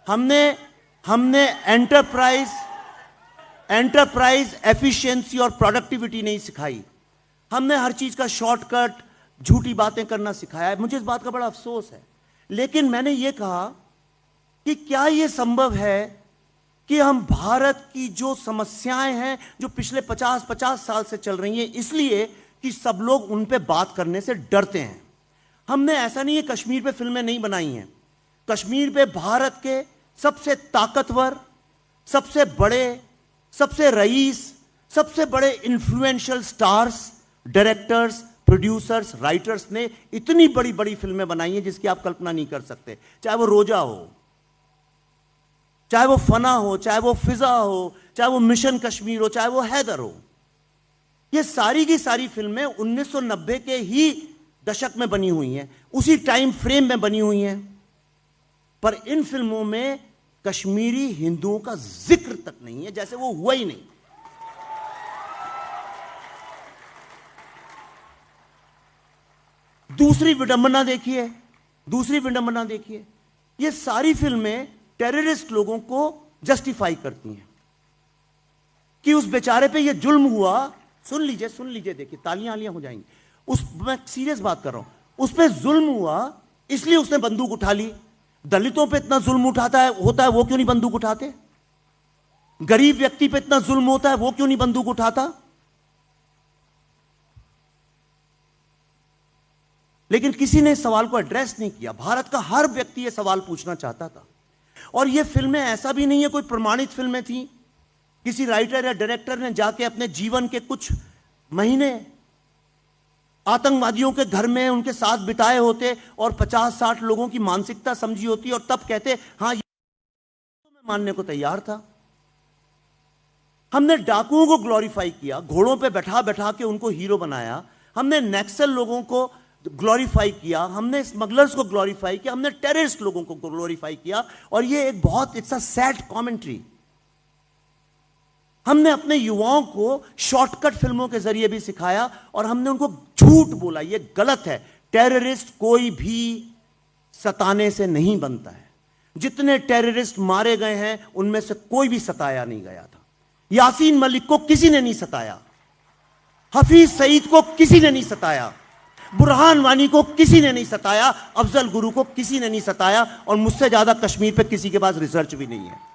हमने हमने enterprise efficiency और प्रोडक्टिविटी नहीं सिखाई। हमने हर चीज का शॉर्टकट, झूठी बातें करना सिखाया है। मुझे इस बात का बड़ा अफसोस है। लेकिन मैंने ये कहा कि क्या यह संभव है कि हम भारत की जो समस्याएं हैं जो पिछले 50 साल से चल रही हैं, इसलिए कि सब लोग उन पे बात करने से डरते हैं। हमने ऐसा नहीं है कश्मीर पे फिल्में नहीं बनाई हैं। कश्मीर पे भारत के सबसे ताकतवर, सबसे बड़े, सबसे रईस, सबसे बड़े influential stars, directors, producers, writers ने इतनी बड़ी बड़ी फिल्में बनाई हैं जिसकी आप कल्पना नहीं कर सकते। चाहे वो रोजा हो, चाहे वो फना हो, चाहे वो फिजा हो, चाहे वो मिशन कश्मीर हो, चाहे वो हैदर हो। ये सारी की सारी फिल्में 1990 के ही दशक में बनी हुई हैं, उसी टाइम फ्रेम में बनी हुई हैं। पर इन फिल्मों में कश्मीरी हिंदुओं का जिक्र तक नहीं है, जैसे वो हुआ ही नहीं। दूसरी विडंबना देखिए, ये सारी फिल्में टेररिस्ट लोगों को जस्टिफाई करती हैं कि उस बेचारे पे ये जुल्म हुआ। सुन लीजिए, देखिए तालियां हो जाएंगी। मैं सीरियस बात कर रहा हूं। उस पे जुल्म हुआ इसलिए उसने बंदूक उठा ली। दलितों पे इतना जुल्म होता है, वो क्यों नहीं बंदूक उठाते? गरीब व्यक्ति पे इतना जुल्म होता है, वो क्यों नहीं बंदूक उठाता? लेकिन किसी ने इस सवाल को एड्रेस नहीं किया। भारत का हर व्यक्ति यह सवाल पूछना चाहता था। और ये फिल्में ऐसा भी नहीं है कोई प्रमाणित फिल्में थी। किसी राइटर या डायरेक्टर ने जाके अपने जीवन के कुछ महीने आतंकवादियों के घर में उनके साथ बिताए होते और 50-60 लोगों की मानसिकता समझी होती और तब कहते हां, ये मैं मानने को तैयार था। हमने डाकुओं को ग्लोरीफाई किया, घोड़ों पे बैठा बैठा के उनको हीरो बनाया। हमने नक्सल लोगों को ग्लोरीफाई किया, हमने स्मगलर्स को ग्लोरीफाई किया, हमने टेररिस्ट लोगों को ग्लोरीफाई किया। और ये एक बहुत इट्स अ सैड कमेंट्री। हमने अपने युवाओं को शॉर्टकट फिल्मों के जरिए भी सिखाया और हमने उनको झूठ बोला। ये गलत है। टेररिस्ट कोई भी सताने से नहीं बनता है। जितने टेररिस्ट मारे गए हैं उनमें से कोई भी सताया नहीं गया था। यासीन मलिक को किसी ने नहीं सताया, हफीज सईद को किसी ने नहीं सताया, बुरहान वानी को किसी ने नहीं सताया, अफजल गुरु को किसी ने नहीं सताया। और मुझसे ज्यादा कश्मीर पे किसी के पास रिसर्च भी नहीं है।